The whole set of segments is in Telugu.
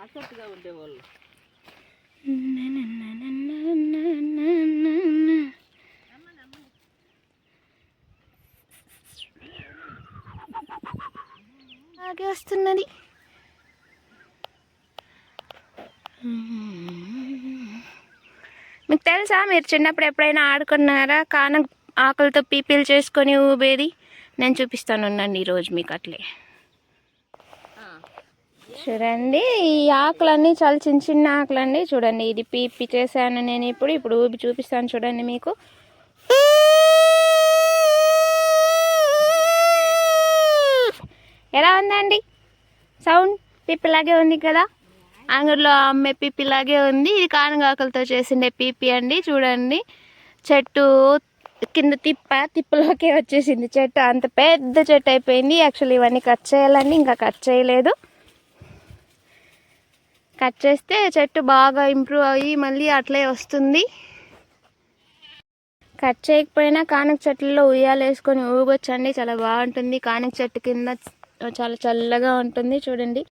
అసట్టుగా ఉండేవాళ్ళు. అలాగే వస్తున్నది. మీకు తెలుసా, మీరు చిన్నప్పుడు ఎప్పుడైనా ఆడుకున్నారా కాన ఆకులతో పీపీలు చేసుకొని ఊబేది? నేను చూపిస్తాను ఉండండి ఈరోజు మీకు అట్లే. చూడండి, ఈ ఆకులన్నీ చాలా చిన్న చిన్న ఆకులండి. చూడండి, ఇది పీపీ చేశాను నేను. ఇప్పుడు ఊబి చూపిస్తాను చూడండి మీకు. ఎలా ఉందండి సౌండ్? పీపీలాగే ఉంది కదా, అంగడిలో అమ్మే పీపీలాగే ఉంది. ఇది కానగాకులతో చేసిండే పీపీ అండి. చూడండి, చెట్టు కింద తిప్పలోకే వచ్చేసింది చెట్టు. అంత పెద్ద చెట్టు అయిపోయింది. యాక్చువల్లీ ఇవన్నీ కట్ చేయాలండి, ఇంకా కట్ చేయలేదు. కట్ చేస్తే చెట్టు బాగా ఇంప్రూవ్ అయ్యి మళ్ళీ అట్లే వస్తుంది. కట్ చేయకపోయినా కానక చెట్లలో ఉయ్యాలు వేసుకొని ఊగొచ్చండి, చాలా బాగుంటుంది. కానక చెట్టు కింద చాలా చల్లగా ఉంటుంది. చూడండి,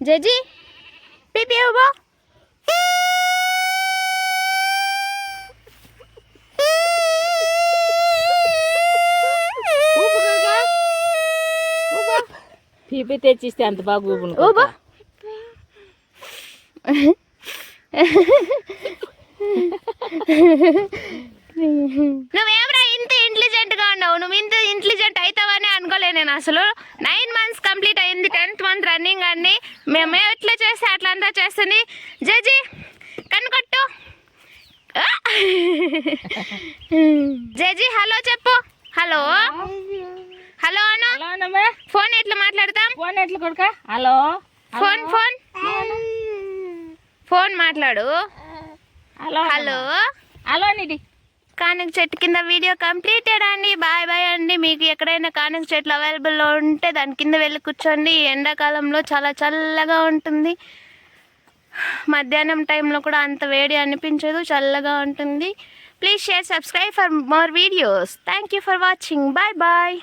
జడ్జి పీపీ ఇవ్వు. పీపీ తెచ్చిస్తే అంత బాగా ఊబును. నువ్వేమరా ఇంత ఇంటెలిజెంట్ గా ఉన్నావు? నువ్వు ఇంత ఇంటెలిజెంట్ అవుతావని అనుకోలే నేను అసలు. 9 months కంప్లీట్ అయింది, 10th month రన్నింగ్ అన్ని. మేము ఎట్లా చేస్తే అట్లా అంతా చేస్తుంది. జడ్జి కనుకొట్టు. జడ్జి హలో చెప్పు. హలో హలో అను. ఫోన్ ఎట్లా మాట్లాడతాం? ఫోన్ ఎట్లా కొడుక? హలో ఫోన్ ఫోన్ ఫోన్ మాట్లాడు. హలో హలో హలో నిధి. కానక చెట్టు కింద వీడియో కంప్లీటెడ్ అండి. బాయ్ బాయ్ అండి. మీకు ఎక్కడైనా కానక చెట్లు అవైలబుల్లో ఉంటే దాని కింద వెళ్ళి కూర్చోండి. ఎండాకాలంలో చాలా చల్లగా ఉంటుంది. మధ్యాహ్నం టైంలో కూడా అంత వేడి అనిపించదు, చల్లగా ఉంటుంది. Please share, subscribe for more videos. Thank you for watching. Bye bye.